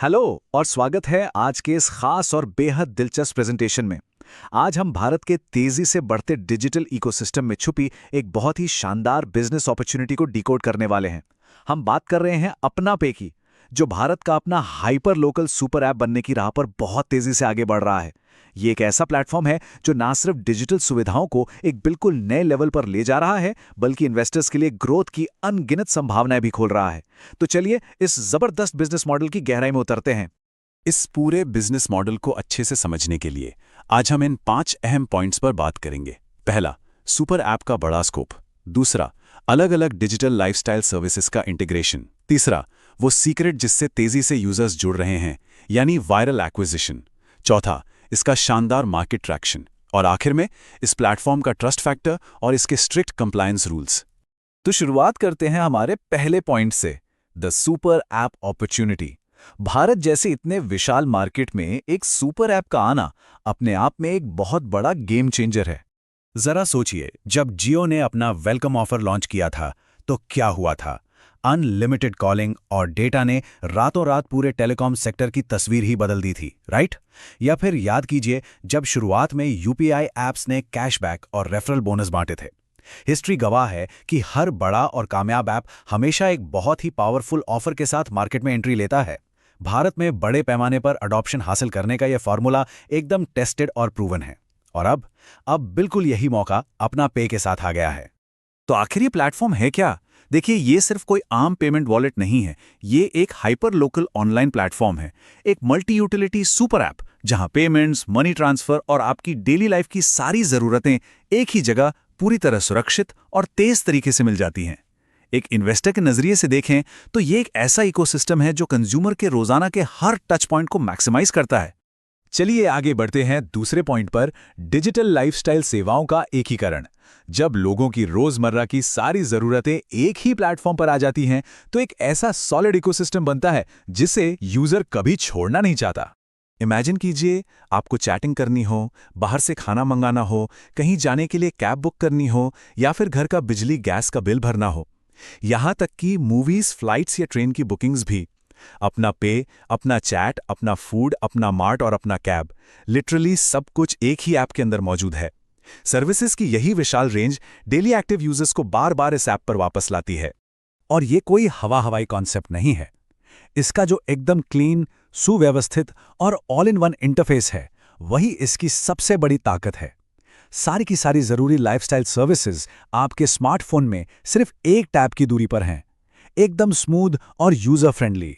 Hello और स्वागत है आज के इस खास और बेहद दिलचस्प प्रेजेंटेशन में। आज हम भारत के तेजी से बढ़ते डिजिटल इकोसिस्टम में छुपी एक बहुत ही शानदार बिजनेस अपॉर्चुनिटी को डिकोड करने वाले हैं। हम बात कर रहे हैं अपना पे की, जो भारत का अपना हाइपर लोकल सुपर ऐप बनने की राह पर बहुत तेजी से आगे बढ़ रहा है। ये एक ऐसा प्लेटफॉर्म है जो ना सिर्फ डिजिटल सुविधाओं को एक बिल्कुल नए लेवल पर ले जा रहा है, बल्कि इन्वेस्टर्स के लिए ग्रोथ की अनगिनत संभावनाएं भी खोल रहा है। तो चलिए इस जबरदस्त बिजनेस मॉडल की गहराई में उतरते हैं। इस पूरे बिजनेस मॉडल को अच्छे से समझने के लिए आज हम इन 5 अहम पॉइंट्स पर बात करेंगे। पहला, सुपर ऐप का बड़ा स्कोप। दूसरा, अलग अलग डिजिटल लाइफस्टाइल सर्विसेज का इंटीग्रेशन। तीसरा, वो सीक्रेट जिससे तेजी से यूजर्स जुड़ रहे हैं, यानी वायरल एक्विजिशन। चौथा, इसका शानदार मार्केट ट्रैक्शन। और आखिर में इस प्लेटफॉर्म का ट्रस्ट फैक्टर और इसके स्ट्रिक्ट कंप्लायंस रूल्स। तो शुरुआत करते हैं हमारे पहले पॉइंट से, the super app opportunity. Bharat जैसे इतने विशाल मार्केट में एक सुपर ऐप का आना अपने आप में एक बहुत बड़ा गेम चेंजर है। जरा सोचिए, जब जियो ने अपना वेलकम ऑफर लॉन्च किया था तो क्या हुआ था। अनलिमिटेड कॉलिंग और डेटा ने रातों रात पूरे टेलीकॉम सेक्टर की तस्वीर ही बदल दी थी, राइट? या फिर याद कीजिए जब शुरुआत में यूपीआई ऐप्स ने कैशबैक और रेफरल बोनस बांटे थे। हिस्ट्री गवाह है कि हर बड़ा और कामयाब ऐप हमेशा एक बहुत ही पावरफुल ऑफर के साथ मार्केट में एंट्री लेता है। भारत में बड़े पैमाने पर अडॉप्शन हासिल करने का यह फॉर्मूला एकदम टेस्टेड और प्रूवन है। और अब बिल्कुल यही मौका अपना पे के साथ आ गया है। तो आखिर ये प्लेटफॉर्म है क्या? देखिए, ये सिर्फ कोई आम पेमेंट वॉलेट नहीं है, ये एक हाइपर लोकल ऑनलाइन प्लेटफॉर्म है, एक मल्टी यूटिलिटी सुपर ऐप जहां पेमेंट्स, मनी ट्रांसफर और आपकी डेली लाइफ की सारी जरूरतें एक ही जगह पूरी तरह सुरक्षित और तेज तरीके से मिल जाती हैं। एक इन्वेस्टर के नजरिए से देखें तो ये एक ऐसा इकोसिस्टम है जो कंज्यूमर के रोजाना के हर टच पॉइंट को मैक्सिमाइज करता है। चलिए आगे बढ़ते हैं दूसरे पॉइंट पर, डिजिटल लाइफस्टाइल सेवाओं का एकीकरण। जब लोगों की रोजमर्रा की सारी जरूरतें एक ही प्लेटफॉर्म पर आ जाती हैं, तो एक ऐसा सॉलिड इकोसिस्टम बनता है जिसे यूजर कभी छोड़ना नहीं चाहता। इमेजिन कीजिए, आपको चैटिंग करनी हो, बाहर से खाना मंगाना हो, कहीं जाने के लिए कैब बुक करनी हो, या फिर घर का बिजली गैस का बिल भरना हो, यहां तक कि मूवीज, फ्लाइट्स या ट्रेन की बुकिंग्स भी। अपना पे, अपना चैट, अपना फूड, अपना मार्ट और अपना कैब, लिटरली सब कुछ एक ही ऐप के अंदर मौजूद है। सर्विसेज की यही विशाल रेंज डेली एक्टिव यूजर्स को बार बार इस ऐप पर वापस लाती है। और ये कोई हवाई कॉन्सेप्ट नहीं है। इसका जो एकदम क्लीन, सुव्यवस्थित और ऑल इन वन इंटरफेस है, वही इसकी सबसे बड़ी ताकत है। सारी की सारी जरूरी लाइफस्टाइल सर्विसेज आपके स्मार्टफोन में सिर्फ एक टैप की दूरी पर हैं, एकदम स्मूथ और यूजर फ्रेंडली।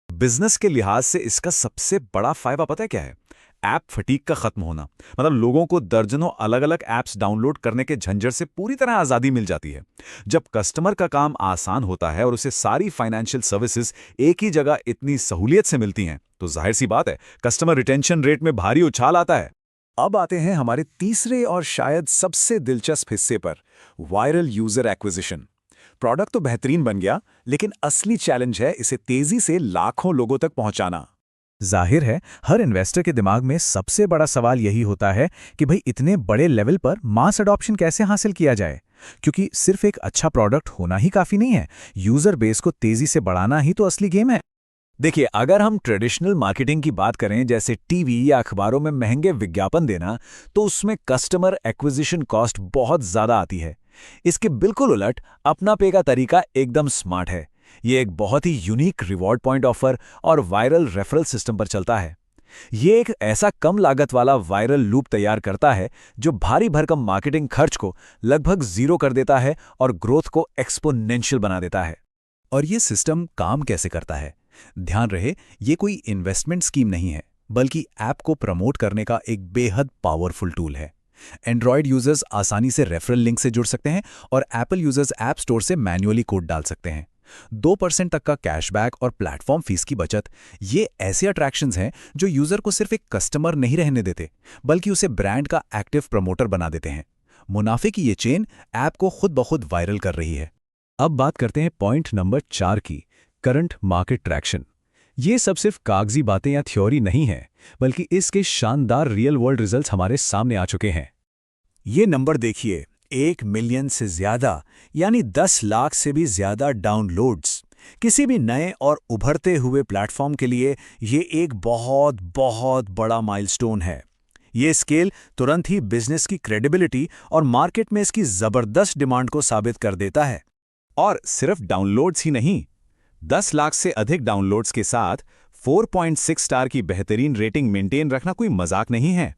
बिजनेस के लिहाज से इसका सबसे बड़ा फायदा पता है क्या है? ऐप फटीग का खत्म होना। मतलब लोगों को दर्जनों अलग अलग ऐप्स डाउनलोड करने के झंझट से पूरी तरह आज़ादी मिल जाती है। जब कस्टमर का काम आसान होता है और उसे सारी फाइनेंशियल सर्विसेज एक ही जगह इतनी सहूलियत से मिलती हैं, तो जाहिर सी बात है कस्टमर रिटेंशन रेट में भारी उछाल आता है। अब आते हैं हमारे तीसरे और शायद सबसे दिलचस्प हिस्से पर, वायरल यूजर एक्विजिशन। प्रोडक्ट तो बेहतरीन बन गया, लेकिन असली चैलेंज है इसे तेजी से लाखों लोगों तक पहुंचाना। जाहिर है हर इन्वेस्टर के दिमाग में सबसे बड़ा सवाल यही होता है कि भाई इतने बड़े लेवल पर मास अडॉप्शन कैसे हासिल किया जाए, क्योंकि सिर्फ एक अच्छा प्रोडक्ट होना ही काफी नहीं है। यूजर बेस को तेजी से बढ़ाना ही तो असली गेम है। देखिए, अगर हम ट्रेडिशनल मार्केटिंग की बात करें, जैसे टीवी या अखबारों में महंगे विज्ञापन देना, तो उसमें कस्टमर एक्विजिशन कॉस्ट बहुत ज्यादा आती है। इसके बिल्कुल उलट अपना पे का तरीका एकदम स्मार्ट है। ये एक बहुत ही यूनिक रिवॉर्ड पॉइंट ऑफर और वायरल रेफरल सिस्टम पर चलता है। ये एक ऐसा कम लागत वाला वायरल लूप तैयार करता है जो भारी भरकम मार्केटिंग खर्च को लगभग जीरो कर देता है और ग्रोथ को एक्सपोनेंशियल बना देता है। और ये सिस्टम काम कैसे करता है? ध्यान रहे, ये कोई इन्वेस्टमेंट स्कीम नहीं है, बल्कि ऐप को प्रमोट करने का एक बेहद पावरफुल टूल है। एंड्रॉयड यूजर्स आसानी से रेफरल लिंक से जुड़ सकते हैं और एप्पल यूजर्स ऐप स्टोर से मैन्युअली कोड डाल सकते हैं। 2% तक का कैशबैक और प्लेटफॉर्म फीस की बचत, ये ऐसे अट्रैक्शंस हैं जो यूजर को सिर्फ एक कस्टमर नहीं रहने देते, बल्कि उसे ब्रांड का एक्टिव प्रमोटर बना देते हैं। मुनाफे की ये चेन ऐप को खुद ब खुद वायरल कर रही है। अब बात करते हैं पॉइंट नंबर 4 की, करंट मार्केट ट्रैक्शन। ये सब सिर्फ कागजी बातें या थ्योरी नहीं है, बल्कि इसके शानदार रियल वर्ल्ड रिजल्ट्स हमारे सामने आ चुके हैं। ये नंबर देखिए, 1 मिलियन से ज्यादा, यानी 10 लाख से भी ज्यादा डाउनलोड्स। किसी भी नए और उभरते हुए प्लेटफॉर्म के लिए ये एक बहुत बहुत बड़ा माइलस्टोन है। ये स्केल तुरंत ही बिजनेस की क्रेडिबिलिटी और मार्केट में इसकी जबरदस्त डिमांड को साबित कर देता है। और सिर्फ डाउनलोड्स ही नहीं, 10 लाख से अधिक डाउनलोड्स के साथ 4.6 स्टार की बेहतरीन रेटिंग मेंटेन रखना कोई मजाक नहीं है।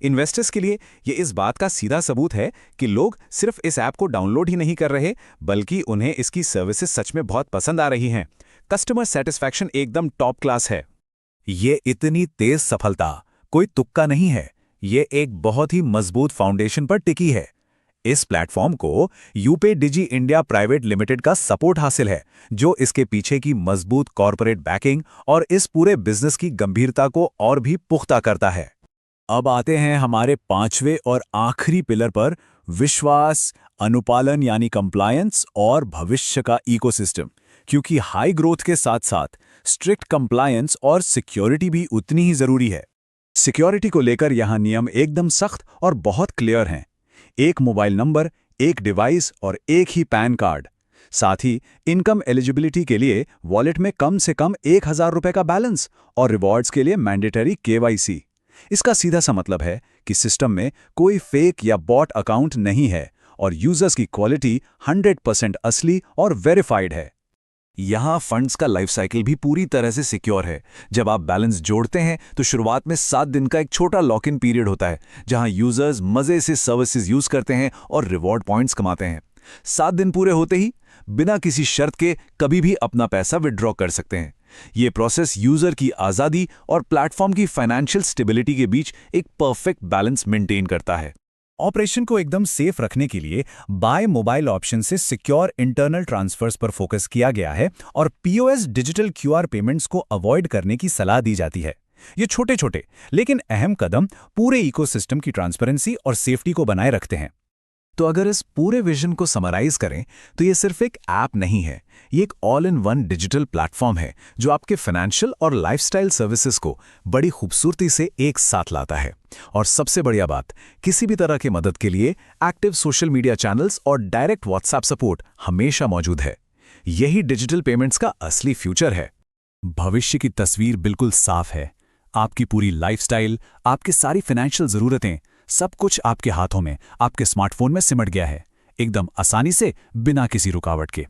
इन्वेस्टर्स के लिए ये इस बात का सीधा सबूत है कि लोग सिर्फ इस ऐप को डाउनलोड ही नहीं कर रहे, बल्कि उन्हें इसकी सर्विसेज सच में बहुत पसंद आ रही हैं। कस्टमर सेटिस्फैक्शन एकदम टॉप क्लास है। ये इतनी तेज सफलता कोई तुक्का नहीं है, ये एक बहुत ही मजबूत फाउंडेशन पर टिकी है। इस प्लेटफॉर्म को यूपे डिजी इंडिया प्राइवेट लिमिटेड का सपोर्ट हासिल है, जो इसके पीछे की मजबूत कॉर्पोरेट बैकिंग और इस पूरे बिजनेस की गंभीरता को और भी पुख्ता करता है। अब आते हैं हमारे पांचवें और आखिरी पिलर पर, विश्वास, अनुपालन यानी कंप्लायंस और भविष्य का इकोसिस्टम। क्योंकि हाई ग्रोथ के साथ साथ स्ट्रिक्ट कंप्लायंस और सिक्योरिटी भी उतनी ही जरूरी है। सिक्योरिटी को लेकर यहां नियम एकदम सख्त और बहुत क्लियर हैं। एक मोबाइल नंबर, एक डिवाइस और एक ही पैन कार्ड। साथ ही इनकम एलिजिबिलिटी के लिए वॉलेट में कम से कम 1000 रुपए का बैलेंस और रिवॉर्ड्स के लिए मैंडेटरी केवाईसी। इसका सीधा सा मतलब है कि सिस्टम में कोई फेक या बॉट अकाउंट नहीं है और यूजर्स की क्वालिटी 100% असली और वेरीफाइड है। यहाँ फंड्स का लाइफ साइकिल भी पूरी तरह से सिक्योर है। जब आप बैलेंस जोड़ते हैं तो शुरुआत में 7 दिन का एक छोटा लॉक इन पीरियड होता है, जहां यूजर्स मजे से सर्विसेज यूज करते हैं और रिवॉर्ड पॉइंट्स कमाते हैं। 7 दिन पूरे होते ही बिना किसी शर्त के कभी भी अपना पैसा विड्रॉ कर सकते हैं। ये प्रोसेस यूजर की आज़ादी और प्लेटफॉर्म की फाइनेंशियल स्टेबिलिटी के बीच एक परफेक्ट बैलेंस मेंटेन करता है। ऑपरेशन को एकदम सेफ रखने के लिए बाय मोबाइल ऑप्शन से सिक्योर इंटरनल ट्रांसफर्स पर फोकस किया गया है और पीओएस डिजिटल क्यूआर पेमेंट्स को अवॉइड करने की सलाह दी जाती है। ये छोटे छोटे लेकिन अहम कदम पूरे इकोसिस्टम की ट्रांसपेरेंसी और सेफ्टी को बनाए रखते हैं। तो अगर इस पूरे विजन को समराइज करें तो ये सिर्फ एक ऐप नहीं है, ये एक all in one digital platform है जो आपके फाइनेंशियल और लाइफस्टाइल सर्विसेज को बड़ी खूबसूरती से एक साथ लाता है। और सबसे बढ़िया बात, किसी भी तरह की मदद के लिए एक्टिव सोशल मीडिया चैनल्स और डायरेक्ट व्हाट्सएप सपोर्ट हमेशा मौजूद है। यही डिजिटल पेमेंट्स का असली फ्यूचर है। भविष्य की तस्वीर बिल्कुल साफ है। आपकी पूरी लाइफस्टाइल, आपकी सारी फाइनेंशियल जरूरतें, सब कुछ आपके हाथों में, आपके स्मार्टफोन में सिमट गया है, एकदम आसानी से, बिना किसी रुकावट के।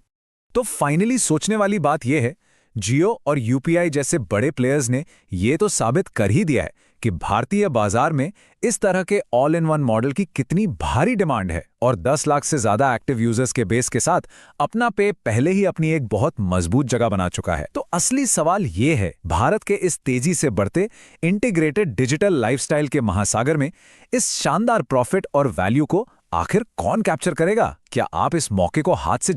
तो फाइनली सोचने वाली बात यह है, जियो और यूपीआई जैसे बड़े प्लेयर्स ने ये तो साबित कर ही दिया है कि भारतीय बाजार में इस तरह के ऑल इन वन मॉडल की कितनी भारी डिमांड है। और 10 लाख से ज्यादा एक्टिव यूजर्स के बेस के साथ अपना पे पहले ही अपनी एक बहुत मजबूत जगह बना चुका है। तो असली सवाल ये है, भारत के इस तेजी से बढ़ते इंटीग्रेटेड डिजिटल लाइफस्टाइल के महासागर में इस शानदार प्रॉफिट और वैल्यू को आखिर कौन कैप्चर करेगा? क्या आप इस मौके को हाथ से